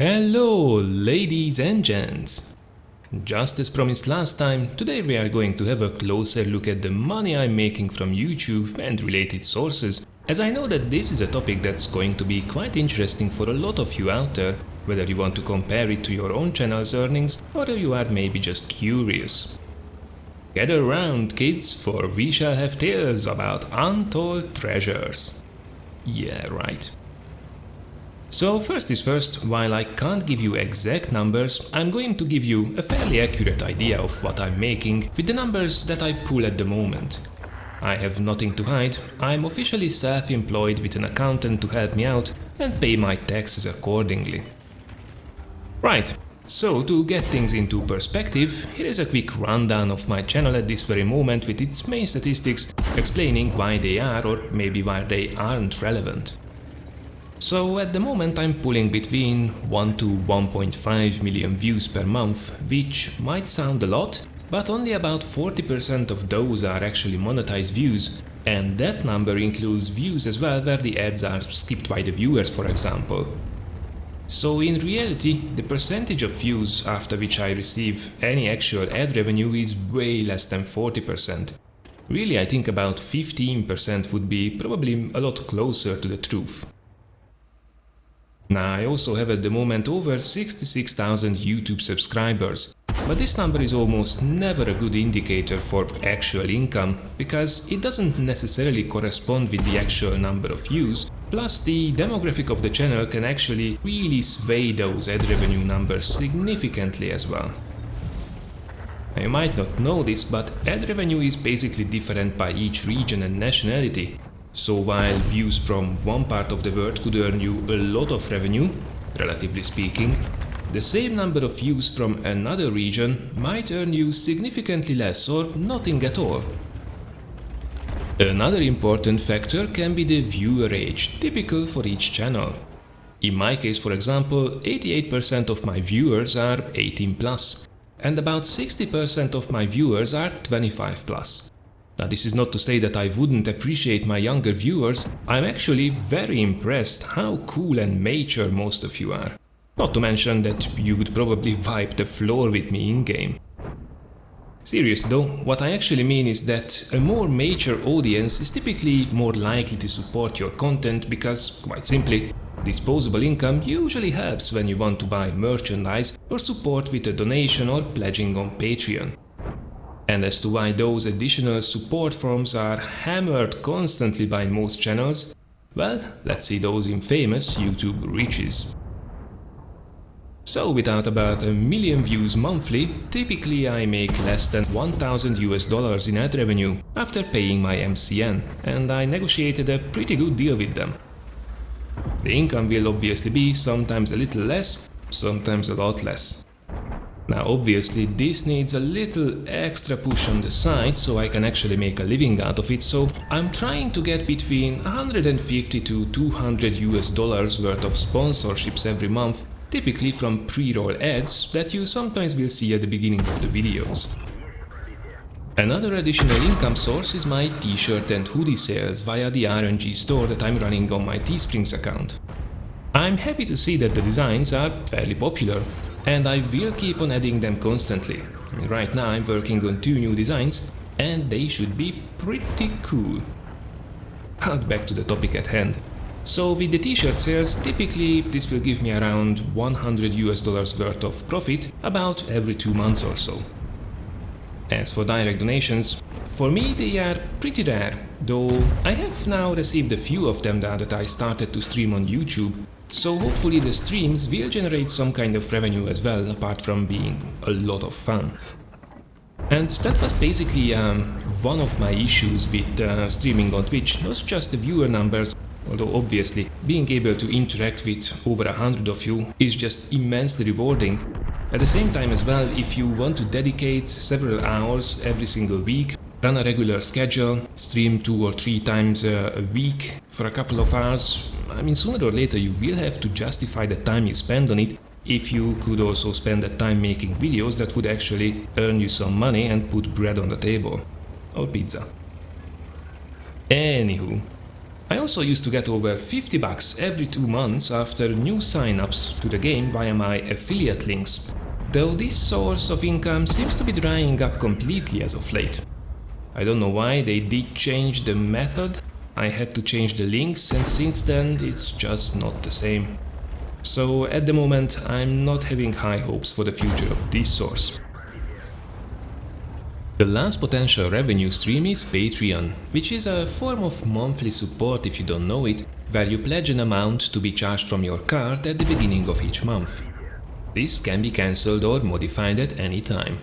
Hello, ladies and gents! Just as promised last time, today we are going to have a closer look at the money I'm making from YouTube and related sources, as I know that this is a topic that's going to be quite interesting for a lot of you out there, whether you want to compare it to your own channel's earnings or you are maybe just curious. Gather round, kids, for we shall have tales about untold treasures. Yeah, right. So first is first, while I can't give you exact numbers, I'm going to give you a fairly accurate idea of what I'm making with the numbers that I pull at the moment. I have nothing to hide, I'm officially self-employed with an accountant to help me out and pay my taxes accordingly. Right, so to get things into perspective, here is a quick rundown of my channel at this very moment with its main statistics, explaining why they are or maybe why they aren't relevant. So at the moment I'm pulling between 1 to 1.5 million views per month, which might sound a lot, but only about 40% of those are actually monetized views, and that number includes views as well where the ads are skipped by the viewers, for example. So in reality, the percentage of views after which I receive any actual ad revenue is way less than 40%. Really, I think about 15% would be probably a lot closer to the truth. Now, I also have at the moment over 66,000 YouTube subscribers, but this number is almost never a good indicator for actual income, because it doesn't necessarily correspond with the actual number of views, plus the demographic of the channel can actually really sway those ad revenue numbers significantly as well. Now, you might not know this, but ad revenue is basically different by each region and nationality. So while views from one part of the world could earn you a lot of revenue, relatively speaking, the same number of views from another region might earn you significantly less or nothing at all. Another important factor can be the viewer age, typical for each channel. In my case, for example, 88% of my viewers are 18+, and about 60% of my viewers are 25+. Now, this is not to say that I wouldn't appreciate my younger viewers, I'm actually very impressed how cool and mature most of you are. Not to mention that you would probably wipe the floor with me in-game. Seriously though, what I actually mean is that a more mature audience is typically more likely to support your content because, quite simply, disposable income usually helps when you want to buy merchandise or support with a donation or pledging on Patreon. And as to why those additional support forms are hammered constantly by most channels, well, let's see those infamous YouTube riches. So without about 1 million views monthly, typically I make less than $1,000 in ad revenue after paying my MCN, and I negotiated a pretty good deal with them. The income will obviously be sometimes a little less, sometimes a lot less. Now obviously this needs a little extra push on the side so I can actually make a living out of it, so I'm trying to get between $150 to $200 worth of sponsorships every month, typically from pre-roll ads that you sometimes will see at the beginning of the videos. Another additional income source is my t-shirt and hoodie sales via the RNG store that I'm running on my Teesprings account. I'm happy to see that the designs are fairly popular, and I will keep on adding them constantly. Right now I'm working on 2 new designs, and they should be pretty cool. But back to the topic at hand. So with the t-shirt sales, typically this will give me around $100 worth of profit about every 2 months or so. As for direct donations, for me they are pretty rare, though I have now received a few of them now that I started to stream on YouTube. So hopefully the streams will generate some kind of revenue as well, apart from being a lot of fun. And that was basically one of my issues with streaming on Twitch, not just the viewer numbers, although obviously being able to interact with over 100 of you is just immensely rewarding. At the same time as well, if you want to dedicate several hours every single week, run a regular schedule, stream 2 or 3 times a week for a couple of hours, I mean, sooner or later you will have to justify the time you spend on it if you could also spend that time making videos that would actually earn you some money and put bread on the table. Or pizza. Anywho, I also used to get over $50 every 2 months after new sign-ups to the game via my affiliate links, though this source of income seems to be drying up completely as of late. I don't know why they did change the method. I had to change the links, and since then it's just not the same. So at the moment I'm not having high hopes for the future of this source. The last potential revenue stream is Patreon, which is a form of monthly support if you don't know it, where you pledge an amount to be charged from your card at the beginning of each month. This can be cancelled or modified at any time.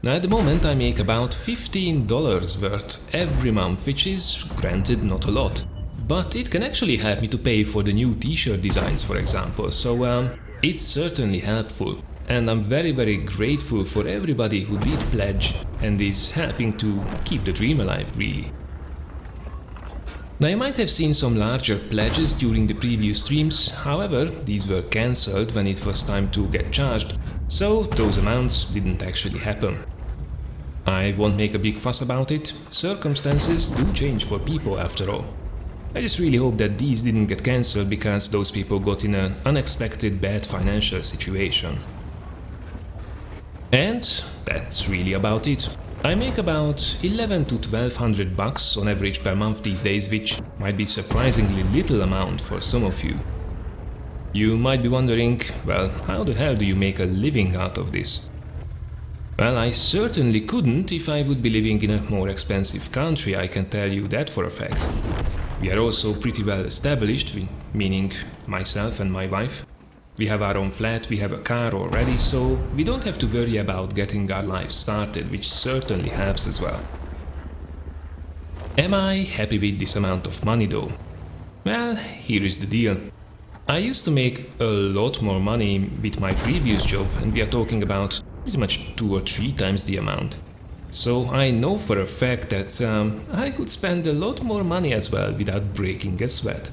Now at the moment I make about $15 worth every month, which is granted not a lot. But it can actually help me to pay for the new t-shirt designs, for example, so it's certainly helpful. And I'm very grateful for everybody who did pledge and is helping to keep the dream alive, really. Now you might have seen some larger pledges during the previous streams, however, these were cancelled when it was time to get charged, so those amounts didn't actually happen. I won't make a big fuss about it, circumstances do change for people after all. I just really hope that these didn't get cancelled because those people got in an unexpected bad financial situation. And that's really about it. I make about $1,100 to $1,200 on average per month these days, which might be surprisingly little amount for some of you. You might be wondering, well, how the hell do you make a living out of this? Well, I certainly couldn't if I would be living in a more expensive country, I can tell you that for a fact. We are also pretty well established, meaning myself and my wife. We have our own flat, we have a car already, so we don't have to worry about getting our life started, which certainly helps as well. Am I happy with this amount of money though? Well, here is the deal. I used to make a lot more money with my previous job, and we are talking about pretty much 2 or 3 times the amount. So I know for a fact that I could spend a lot more money as well without breaking a sweat.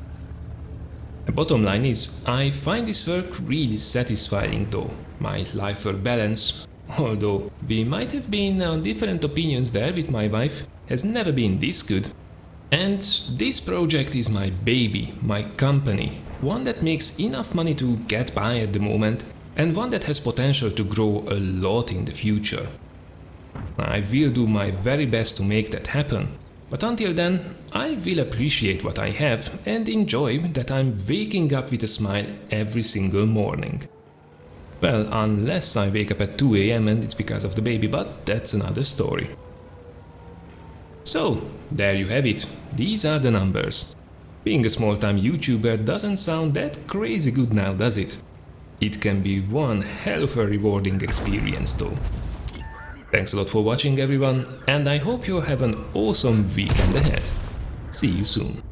The bottom line is, I find this work really satisfying though, my life-work balance, although we might have been on different opinions there with my wife, has never been this good. And this project is my baby, my company, one that makes enough money to get by at the moment, and one that has potential to grow a lot in the future. I will do my very best to make that happen. But until then, I will appreciate what I have and enjoy that I'm waking up with a smile every single morning. Well, unless I wake up at 2 AM and it's because of the baby, but that's another story. So, there you have it. These are the numbers. Being a small-time YouTuber doesn't sound that crazy good now, does it? It can be one hell of a rewarding experience though. Thanks a lot for watching everyone, and I hope you'll have an awesome weekend ahead. See you soon.